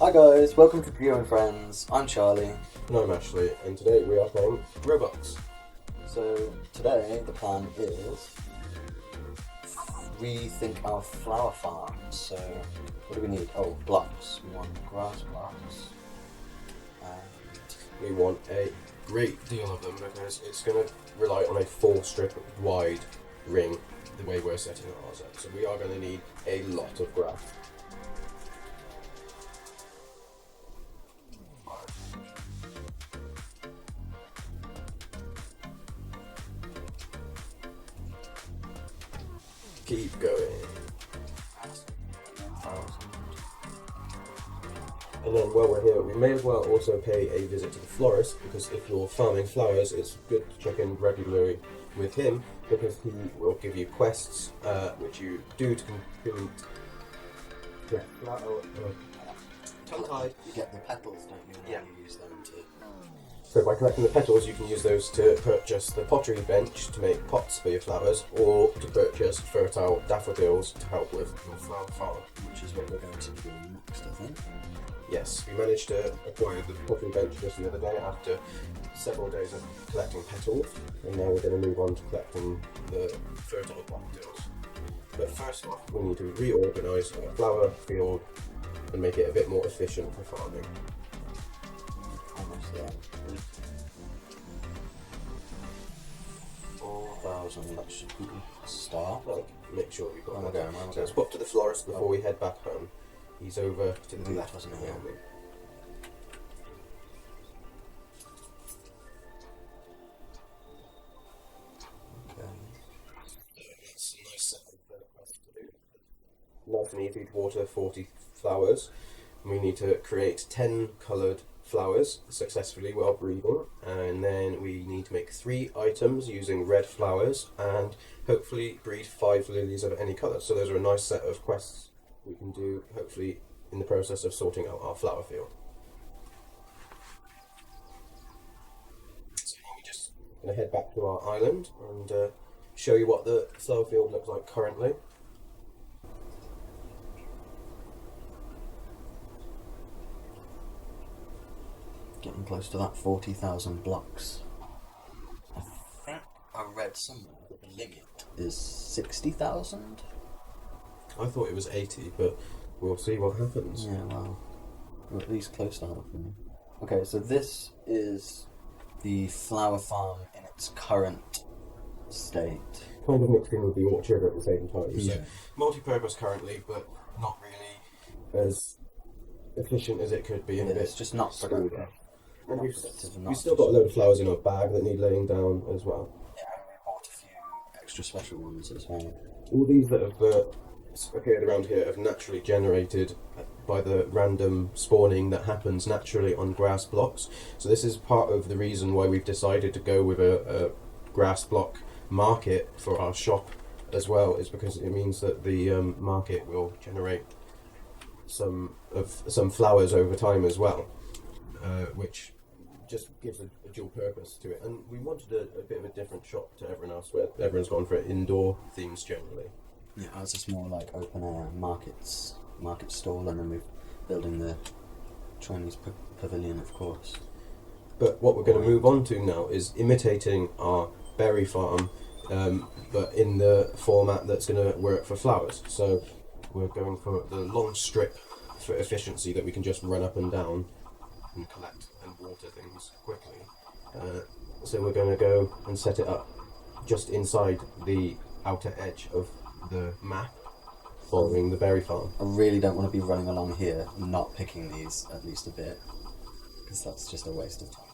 Hi guys, welcome to Geo and Friends. I'm Charlie. And I'm Ashley, and today we are playing Roblox. So today the plan is rethink our flower farm. So what do we need? Oh, blocks. We want grass blocks. We want a great deal of them because it's going to rely on a 4-strip wide ring the way we're setting ours up. So we are going to need a lot of grass. Keep going. And then while we're here, we may as well also pay a visit to the florist, because if you're farming flowers, it's good to check in regularly with him, because he will give you quests, which you do to complete. Yeah, tongue-tied. You get the petals, don't you? And Yeah. You use them to. So by collecting the petals, you can use those to purchase the pottery bench to make pots for your flowers, or to purchase fertile daffodils to help with your flower farm. Which is what we're going to do next, I think. Yes, we managed to acquire the pottery bench just the other day after several days of collecting petals, and now we're going to move on to collecting the fertile daffodils. But first off, we need to reorganise our flower field and make it a bit more efficient for farming. Almost there. 4,000, that should be a start. Well, make sure you've got Where am I that. going? Where am I So let's going? pop to the florist before we head back home. He's over to the left, wasn't behind he? me. Okay. It's a nice setup for us to do. Nice and easy to water 40 flowers. We need to create 10 coloured flowers successfully while breeding, and then we need to make 3 items using red flowers and hopefully breed 5 lilies of any colour. So those are a nice set of quests we can do, hopefully in the process of sorting out our flower field. So we're just going to head back to our island and show you what the flower field looks like currently. Getting close to that 40,000 blocks. I think I read somewhere that the limit is 60,000. I thought it was 80, but we'll see what happens. Yeah, well, we're at least close to half. Okay, so this is the flower farm in its current state. Kind of mixed in with the orchard at the same time. Yeah. So multi-purpose currently, but not really as efficient as it could be. And a bit It's just not screwed productive. up. And Not productive enough. we've still got a load of flowers in our bag that need laying down as well. Yeah, and we bought a few extra special ones as well. All these that have appeared around here have naturally generated by the random spawning that happens naturally on grass blocks. So this is part of the reason why we've decided to go with a grass block market for our shop as well, is because it means that the market will generate some flowers over time as well, which just gives a dual purpose to it. And we wanted a bit of a different shop to everyone else, where everyone's gone for indoor themes generally. Yeah, ours is more like open air market stall, and then we're building the Chinese pavilion, of course. But what we're going to move on to now is imitating our berry farm, but in the format that's going to work for flowers. So we're going for the long strip for efficiency that we can just run up and down and collect and water things quickly. So we're going to go and set it up just inside the outer edge of the map, following the berry farm. I really don't want to be running along here and not picking these at least a bit, because that's just a waste of time.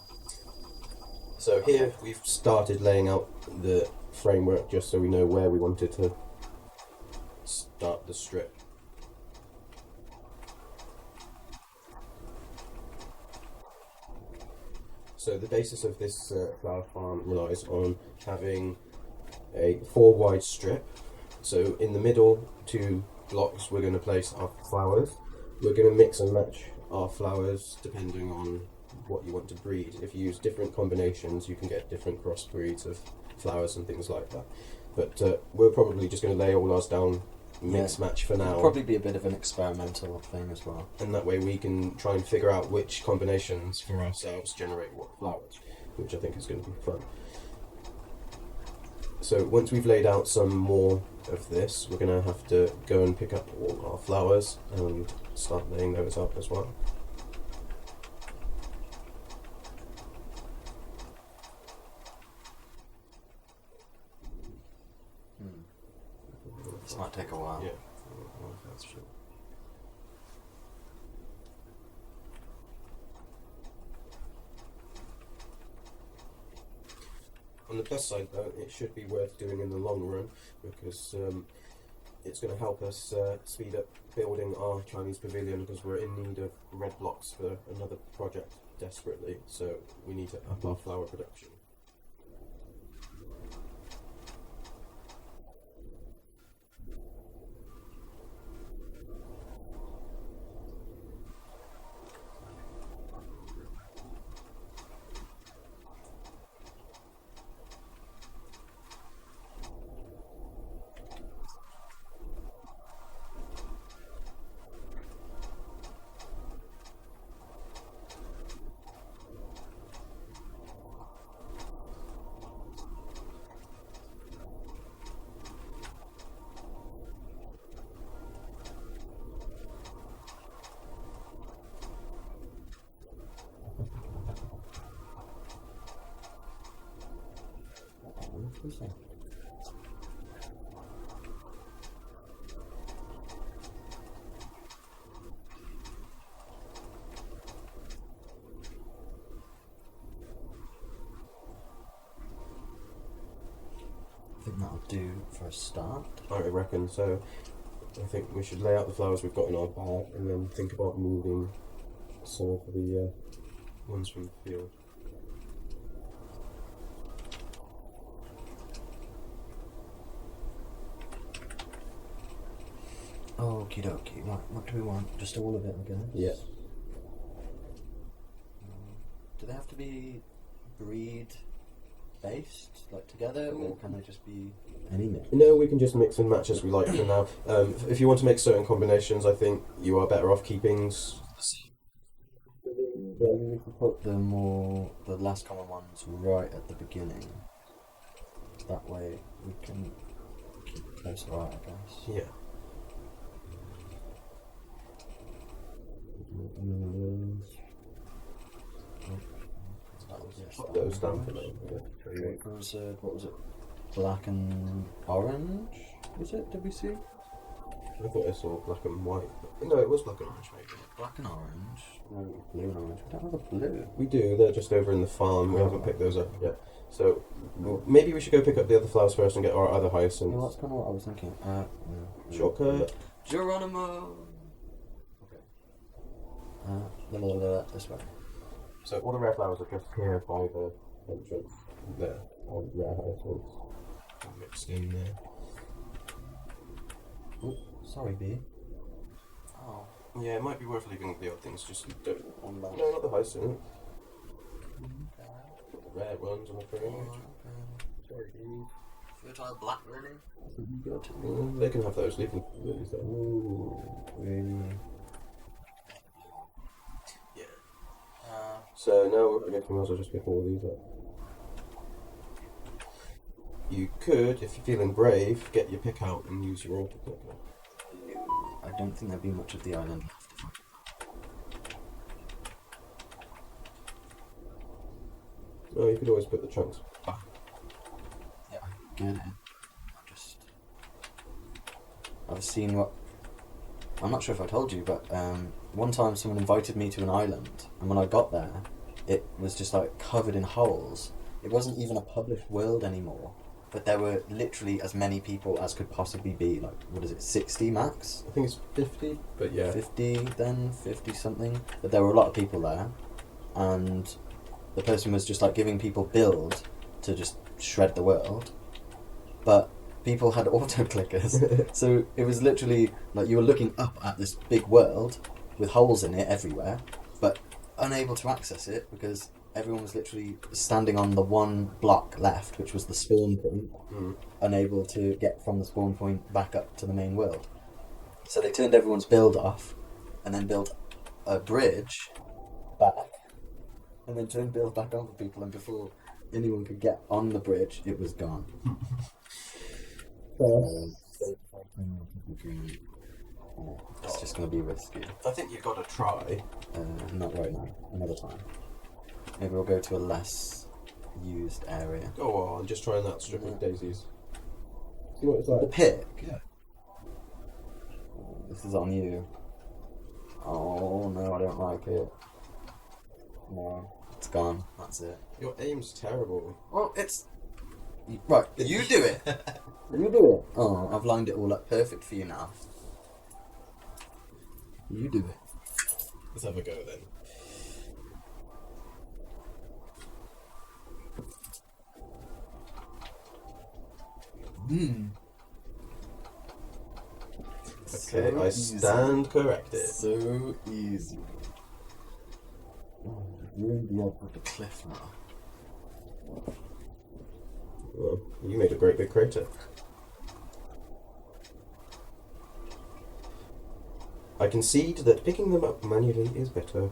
So here we've started laying out the framework just so we know where we wanted to start the strip. So the basis of this flower farm relies on having a 4 wide strip. So in the middle 2 blocks we're going to place our flowers. We're going to mix and match our flowers depending on what you want to breed. If you use different combinations, you can get different crossbreeds of flowers and things like that. But we're probably just going to lay all ours down mix match for now. It'll probably be a bit of an experimental thing as well. And that way we can try and figure out which combinations for ourselves generate what flowers, which I think is going to be fun. So once we've laid out some more of this, we're going to have to go and pick up all our flowers and start laying those up as well. This might take a while. Yeah, well, that's true. On the plus side, though, it should be worth doing in the long run because it's going to help us speed up building our Chinese pavilion because we're in need of red blocks for another project desperately, so we need to up our flower production. I think that'll do for a start. I reckon so. I think we should lay out the flowers we've got in our bag and then think about moving some of the ones from the field. Okie dokie. Right, what do we want? Just all of it, I guess? Yeah. Do they have to be breed based, like together, or can they just be any mix? No, we can just mix and match as we like for now. If you want to make certain combinations, I think you are better off keeping. Then we can put the last common ones right at the beginning. That way we can keep it close to right, I guess. Yeah. Put those down for now. Yeah. What was it? Black and orange? Was it? Did we see? I thought I saw black and white. No, it was black and orange, maybe. Black and orange. No, blue and orange. We don't have a blue. We do. They're just over in the farm. We haven't picked those up yet. So maybe we should go pick up the other flowers first and get our other hyacinths. Well, that's kind of what I was thinking. Shortcut. Geronimo. Okay. This way. So all the rare flowers are just here by the entrance. There, all the rare hyacinths mixed in there. Oh, sorry, B. Oh. Yeah, it might be worth leaving the other things just On that. No, not the hyacinth. Okay. The rare ones, I'm afraid. Sorry, B. Fertile black lily. Good. They can have those. Leave them. Ooh, really? Yeah. So now I guess we might as well just pick all these up. You could, if you're feeling brave, get your pick out and use your auto clicker. I don't think there'd be much of the island left. Oh, you could always put the chunks back. Yeah, I get it. I've seen what. I'm not sure if I told you, but one time someone invited me to an island, and when I got there, it was just like covered in holes. It wasn't even a published world anymore, but there were literally as many people as could possibly be. Like, what is it, 60 max? I think it's 50, but yeah. 50 then, 50 something. But there were a lot of people there, and the person was just like giving people build to just shred the world, but people had auto clickers. So it was literally like you were looking up at this big world with holes in it everywhere, but unable to access it because everyone was literally standing on the one block left, which was the spawn point, unable to get from the spawn point back up to the main world. So they turned everyone's build off, and then built a bridge back, and then turned build back on for people, and before anyone could get on the bridge, it was gone. It's just going to be risky. I think you've got to try. Not right now. Another time. Maybe we'll go to a less used area. Go on, just trying that strip of daisies. See what it's The like. pick. Yeah. This is on you. Oh no, I don't like it. No, it's gone. That's it. Your aim's terrible. Well, it's right. You do it. You do it. Oh, I've lined it all up perfect for you now. You do it. Let's have a go then. Okay, I stand corrected. So easy. Oh, you're in the edge of the cliff now. Well, you made a great big crater. I concede that picking them up manually is better.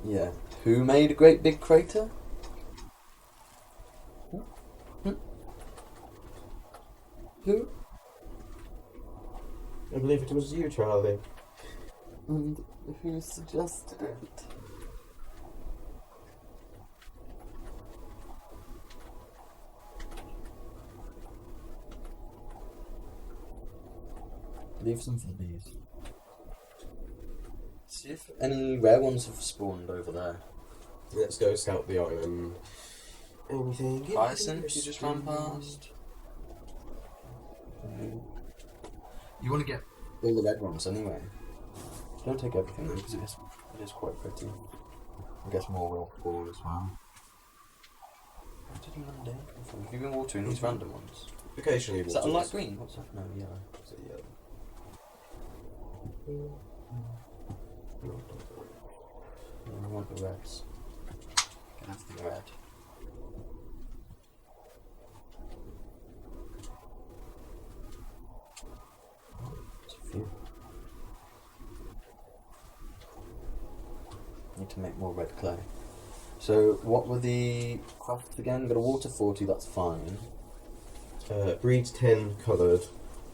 Yeah. Who made a great big crater? Who? I believe it was you, Charlie. And who suggested it? Leave some for these. See if any rare ones have spawned over there. Let's go scout the island. Anything? Hyacinth, you just ran past. You want to get all the red ones anyway. Don't take everything though, because it is quite pretty. I guess more will fall as well. Where did you land in from? Have you been watering these random ones? Occasionally, Is that a light green? What's that? No, yellow. Is it yellow? Yeah, I want the reds. Get everything red. There's a few. Need to make more red clay. So, what were the crafts again? Got a water 40, that's fine. Breeds 10 coloured,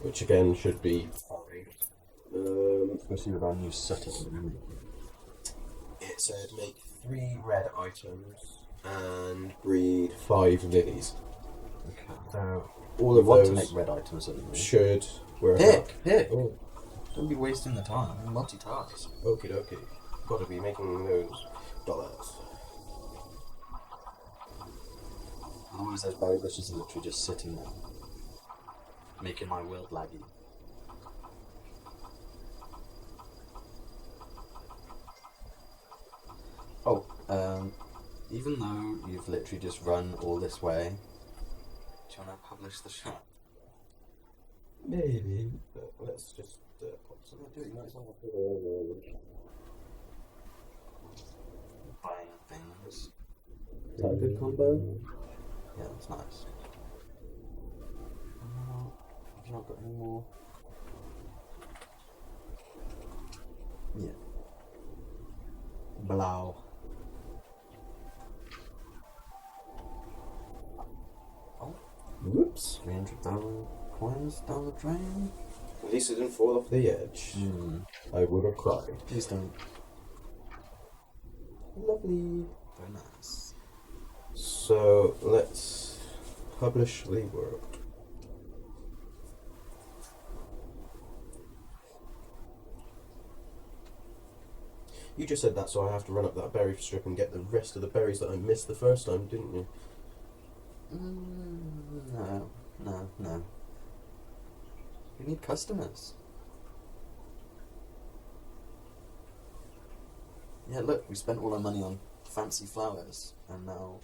which again should be fine. Let's see if our new setup. It said make 3 red items and breed 5 lilies. Okay. All We of want those to make red items, don't we? should. Pick! Oh, Don't be wasting the time. Multitask. okie dokie. Gotta be making those dollars. Otherwise, those berry bushes are literally just sitting there, making my world laggy. Oh, even though you've literally just run all this way, do you want to publish the shop? Maybe. But let's just pop some. Do it, you might as well. Buying things. Is that a good combo? Yeah, that's nice. I've not got any more. Yeah. Blow. Oh, Whoops. 300,000 coins down the drain. At least it didn't fall off the edge. I would have cried. Please don't. Lovely. Very nice. So let's publish the world. You just said that, so I have to run up that berry strip and get the rest of the berries that I missed the first time, didn't you? No. We need customers. Yeah, look, we spent all our money on fancy flowers, and now...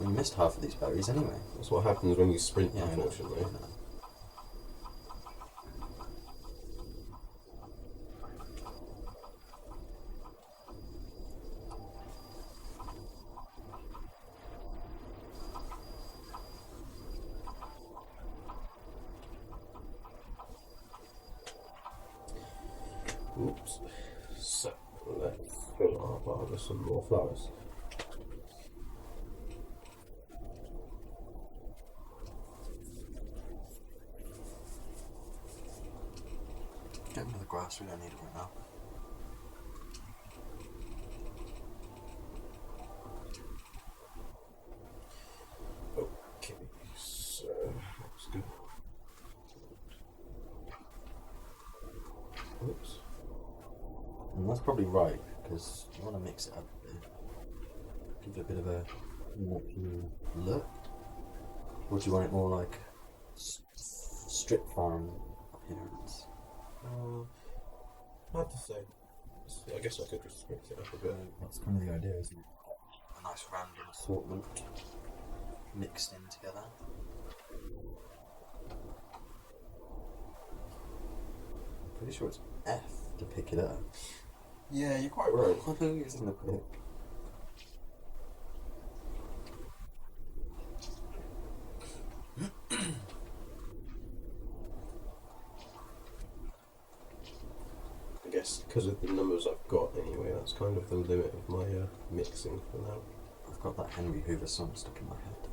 We missed half of these berries anyway. That's what happens when you sprint, Yeah, I know. unfortunately. Oops. So let's fill our bar with some more flowers. Get rid of the grass, we don't need it right now. Okay, so let's go. Oops. And that's probably right, because you want to mix it up a bit. Give it a bit of a natural look. Or do you want it more like strip farm appearance? Hard to say. I guess I could just mix it up a bit. That's kind of the idea, isn't it? A nice random assortment mixed in together. I'm pretty sure it's F to pick it up. Yeah, you're quite right. I'm using the pick. I guess because of the numbers I've got anyway, that's kind of the limit of my mixing for now. I've got that Henry Hoover song stuck in my head.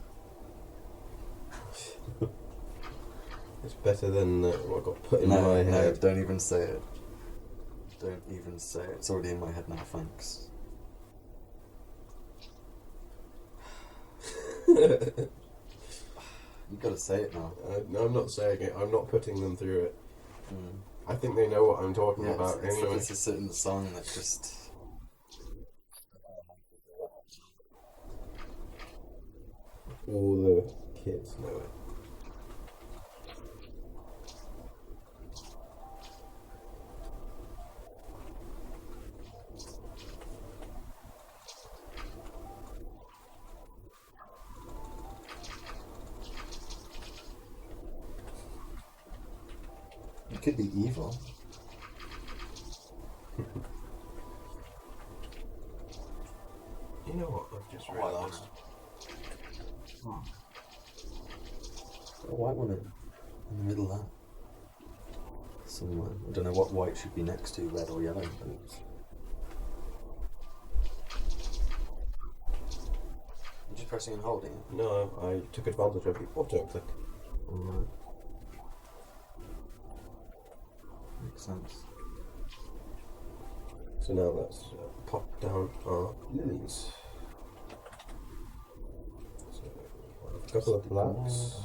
It's better than what I got put in No, my head. don't even say it. Don't even say it. It's already in my head now, thanks. You gotta say it now. No, I'm not saying it. I'm not putting them through it. Mm. I think they know what I'm talking about it's anyway. It's a certain song that just... All the kids know it. It could be evil. You know what I've just realised? A white one in the middle there. Somewhere. I don't know what white should be next to, red or yellow. But it's... You're just pressing and holding it? No, I took advantage of the auto click. Alright. Makes sense. So now let's pop down our lilies. So a couple of blacks,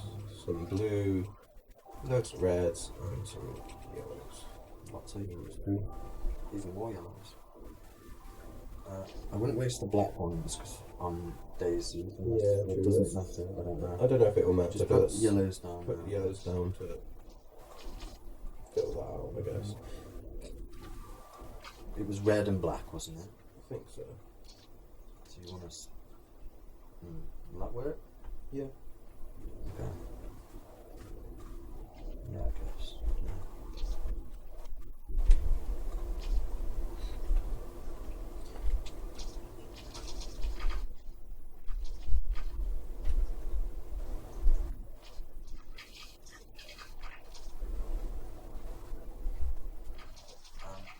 some blue, loads of reds, and some yellows. Lots of yellows. Even more yellows. I wouldn't waste the black ones because on daisies. Yeah, it doesn't matter. I don't know. I don't know if it will match. Just but put let's yellows down. put now. yellows down to fill that out, I guess. It was red and black, wasn't it? I think so. So you want to... Will that work? Yeah. Okay. Yeah, I guess. Yeah.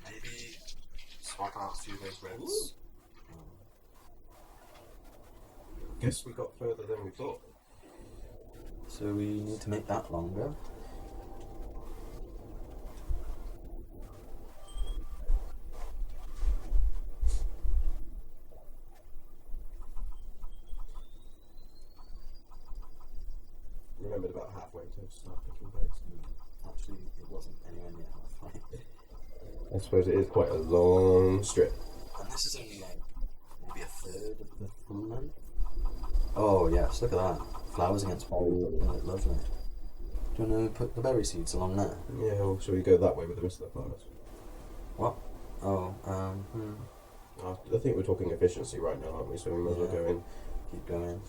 Maybe swap out a few of those reds. Guess we got further than we thought. So we need to make that longer. Remembered about halfway to start picking paste. Actually, it wasn't anywhere near halfway. I suppose it is quite a long strip. And this is only like maybe a third of the full length. Oh yes, look at that. Flowers against berries, looking like lovely. Do you want to put the berry seeds along there? Yeah, or shall we go that way with the rest of the flowers? What? Oh, I think we're talking efficiency right now, aren't we? So we might as well Yeah. go in. keep going.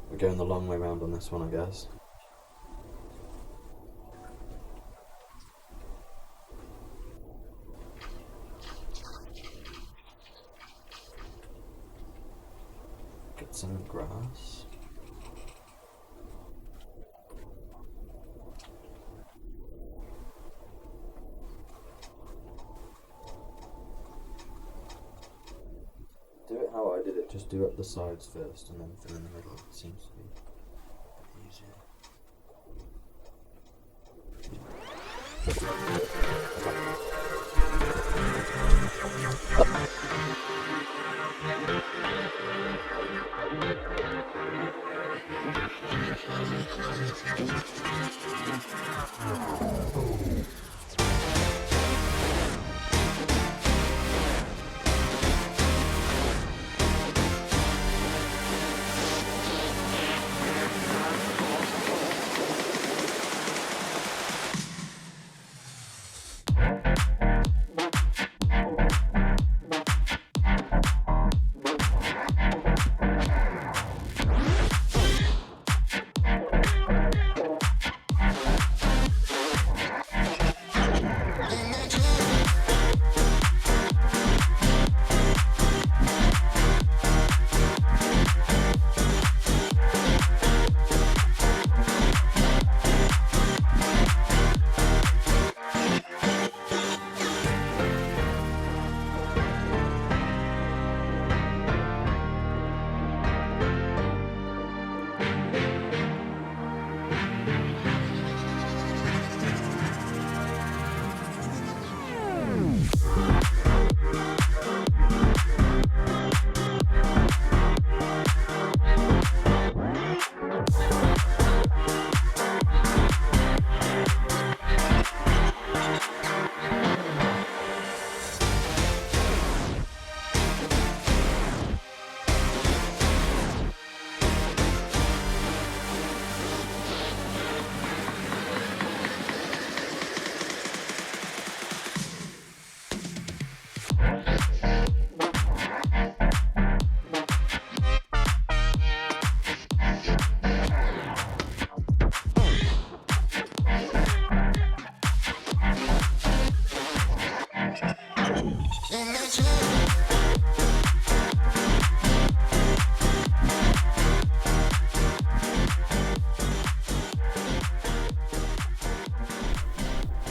We're going the long way round on this one, I guess. Get some grass. I did it, just do up the sides first and then fill in the middle. It seems to be easier.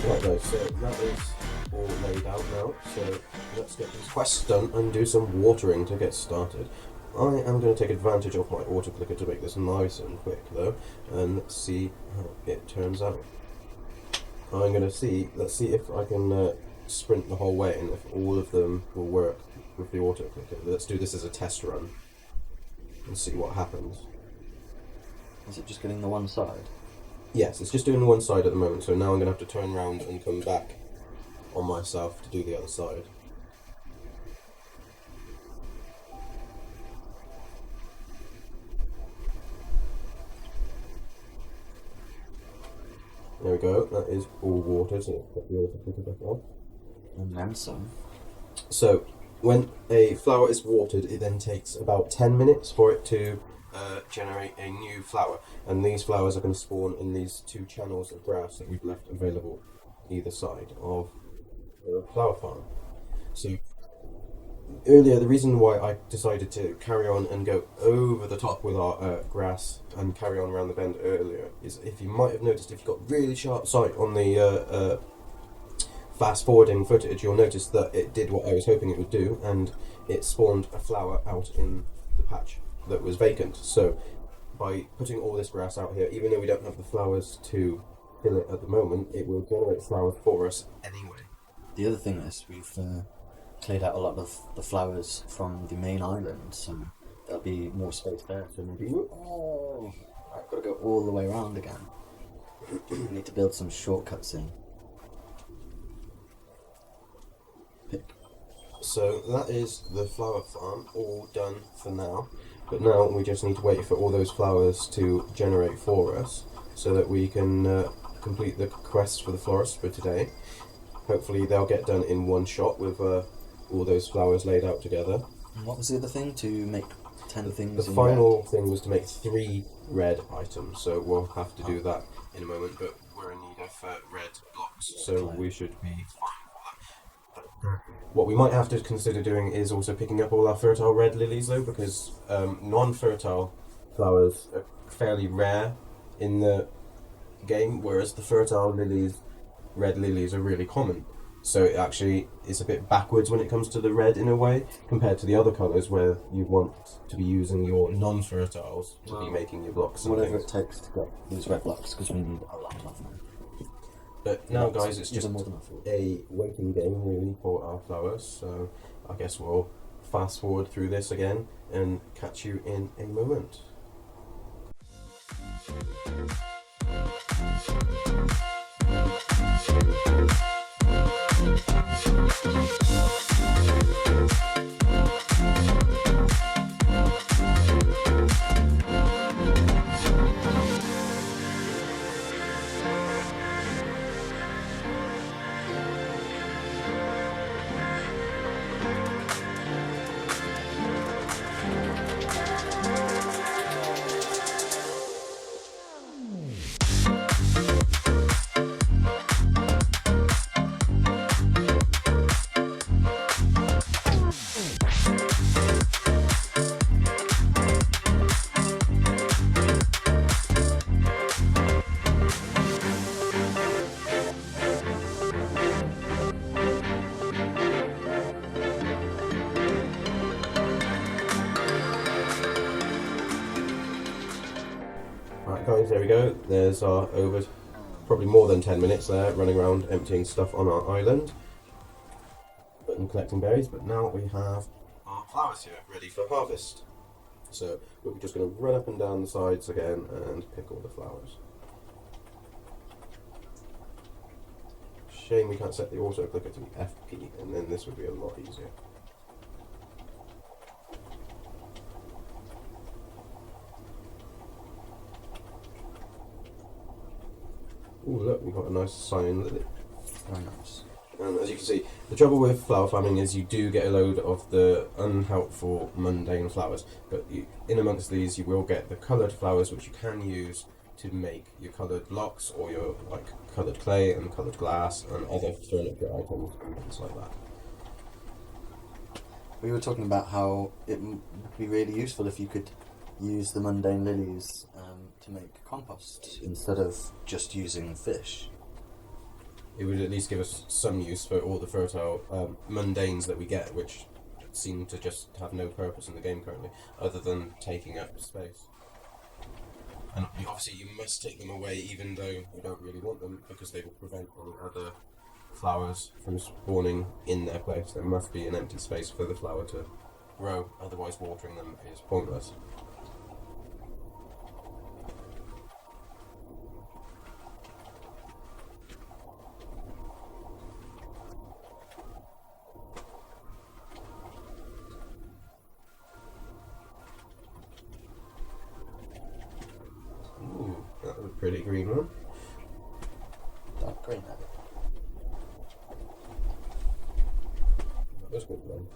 Right guys, so that is all laid out now, so let's get this quest done and do some watering to get started. I am going to take advantage of my auto clicker to make this nice and quick though, and let's see how it turns out. I'm going to let's see if I can sprint the whole way and if all of them will work with the auto clicker. Let's do this as a test run and see what happens. Is it just getting the one side? Yes, it's just doing the one side at the moment, so now I'm going to have to turn around and come back on myself to do the other side. There we go, that is all watered, so let's put the auto clicker back on. And then some. So, when a flower is watered, it then takes about 10 minutes for it to generate a new flower, and these flowers are going to spawn in these two channels of grass that we've left available either side of the flower farm. So earlier, the reason why I decided to carry on and go over the top with our grass and carry on around the bend earlier is, if you might have noticed, if you've got really sharp sight on the fast forwarding footage, you'll notice that it did what I was hoping it would do, and it spawned a flower out in the patch that was vacant. So by putting all this grass out here, even though we don't have the flowers to fill it at the moment, it will generate flowers for us anyway. The other thing is we've cleared out a lot of the flowers from the main island, so there'll be more space there. So maybe I've got to go all the way around again. I need to build some shortcuts in. Pick. So that is the flower farm all done for now. But now we just need to wait for all those flowers to generate for us so that we can complete the quest for the florist for today. Hopefully they'll get done in one shot with all those flowers laid out together. And what was the other thing? To make 10 things The in final thing was to make 3 red items, so we'll have to do that in a moment, but we're in need of red blocks, so we should be fine. What we might have to consider doing is also picking up all our fertile red lilies though, because non-fertile flowers are fairly rare in the game, whereas the fertile lilies, red lilies, are really common. So it actually is a bit backwards when it comes to the red in a way, compared to the other colours where you want to be using your non-fertiles to be making your blocks and Whatever things. it takes to get these red blocks, because we need a lot of them. But now, That's guys, it's just even more than I thought. a waiting game really for our flowers. So I guess we'll fast forward through this again and catch you in a moment. Right, guys, there we go. There's our over probably more than 10 minutes there running around emptying stuff on our island and collecting berries. But now we have our flowers here ready for harvest. So we're just going to run up and down the sides again and pick all the flowers. Shame we can't set the auto clicker to FP, and then this would be a lot easier. Ooh, look, we've got a nice cyan lily. Very nice. And as you can see, the trouble with flower farming is you do get a load of the unhelpful, mundane flowers, but in amongst these you will get the coloured flowers which you can use to make your coloured blocks or your coloured clay and coloured glass and other furniture items and things like that. We were talking about how it would be really useful if you could use the mundane lilies to make compost instead of just using fish. It would at least give us some use for all the fertile mundanes that we get, which seem to just have no purpose in the game currently, other than taking up space. And obviously you must take them away even though you don't really want them, because they will prevent any other flowers from spawning in their place. There must be an empty space for the flower to grow, otherwise watering them is pointless. Ooh, that was a pretty green one. Dark green, that That was good one.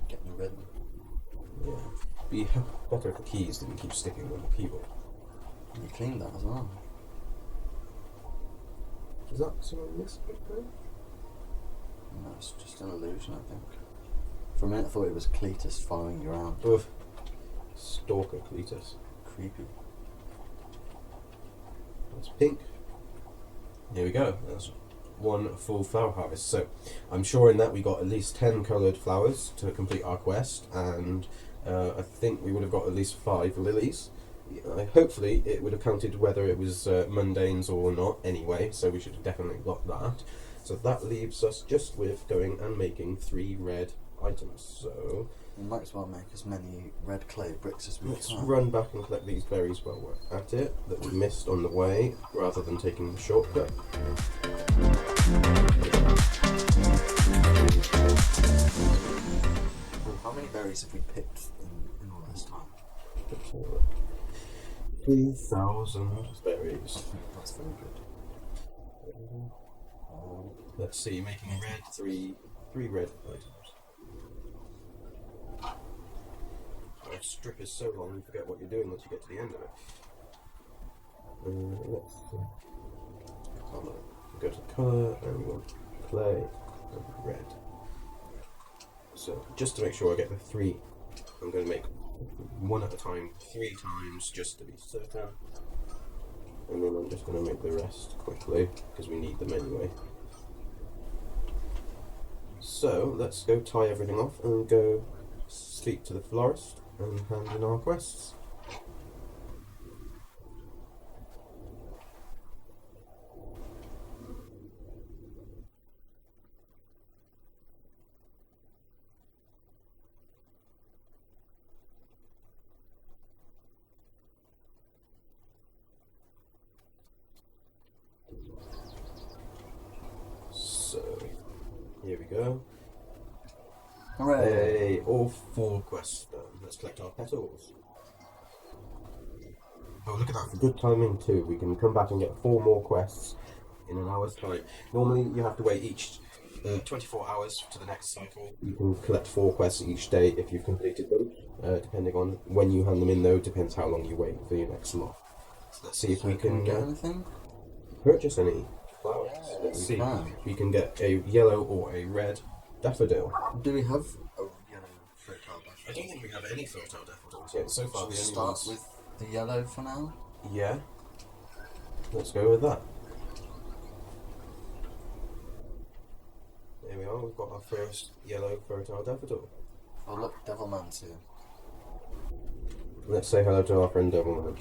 getting a red one. Yeah. Be better if the keys didn't keep sticking on the keyboard. You cleaned that as well. Is that something I missed? No, it's just an illusion, I think. For a minute I thought it was Cletus following you around. Oof. Stalker Cletus. Creepy. That's pink. Here we go. That's one full flower harvest. So I'm sure in that we got at least 10 coloured flowers to complete our quest, and I think we would have got at least 5 lilies. Hopefully it would have counted whether it was mundanes or not anyway, so we should have definitely got that. So that leaves us just with going and making 3 red items. So We might as well make as many red clay bricks as we let's can. run back and collect these berries while we're at it that we missed on the way, rather than taking the shortcut. Well, how many berries have we picked in all this time? 3,000 berries. That's very good. Let's see, making red, three red items. Our strip is so long you forget what you're doing once you get to the end of it. Let's see. Colour. Go to colour and we want clay and red. So just to make sure I get the 3, I'm going to make one at a time 3 times just to be certain. And then I'm just going to make the rest quickly because we need them anyway. So let's go tie everything off and go speak to the florist and hand in our quests. So here we go. Hooray! Hey, all 4 quests done. Let's collect our petals. Oh, look at that, for good timing too. We can come back and get 4 more quests in an hour's time. Normally you have to wait each 24 hours to the next cycle. You can collect 4 quests each day if you've completed them. Depending on when you hand them in though, depends how long you wait for your next lot. So let's see if we can get anything? purchase any flowers. Let's see. We can get a yellow or a red daffodil. Do we have a yellow fertile daffodil? I don't think we have any fertile daffodils yet. So far, Should we the only start ones. with the yellow for now? Yeah. Let's go with that. There we are. We've got our first yellow fertile daffodil. Oh look, Devilman's here. Let's say hello to our friend Devilman.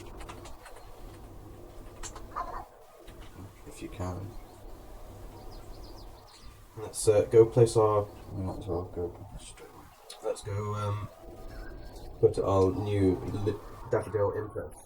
If you can. Let's go place our. We might as well go straight away. Let's go put our new daffodil in first.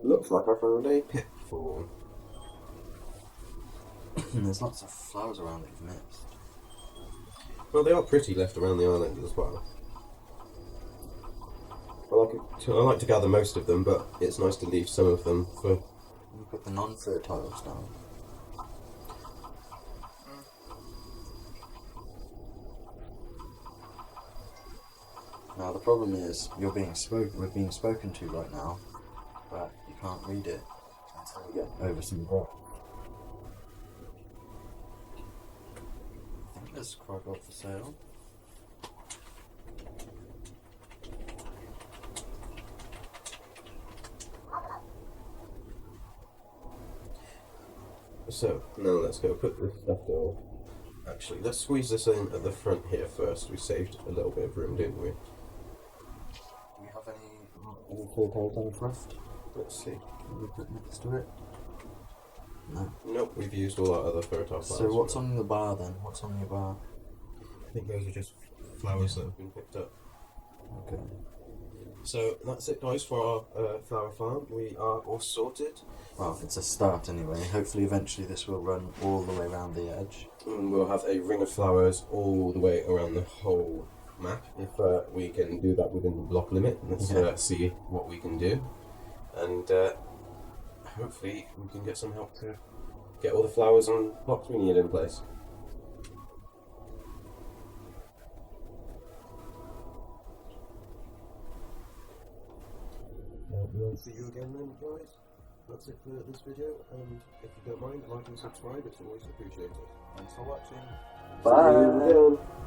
Looks like I found a pitfall. There's lots of flowers around that you've missed. Well, they are pretty left around the island as well. I like to gather most of them, but it's nice to leave some of them for. You put the non-fertiles down. Now the problem is we're being spoken to right now, but you can't read it until you get over some grass. I think there's quite a lot for sale. So now let's go put this stuff down. Actually, let's squeeze this in at the front here first. We saved a little bit of room, didn't we? Do we have any fertiles on the left? Let's see. Can we put next to it? No. Nope, we've used all our other fertile plants. So what's on the bar then? What's on your bar? I think those are just flowers that have been picked up. Okay. So that's it, guys, for our flower farm. We are all sorted. Well, it's a start anyway. Hopefully eventually this will run all the way around the edge. And we'll have a ring of flowers all the way around the whole map. If we can do that within the block limit, let's see what we can do. And hopefully we can get some help to get all the flowers and blocks we need in place. We'll see you again then, guys. That's it for this video, and if you don't mind, like and subscribe, it's always appreciated. Thanks for watching. See you again.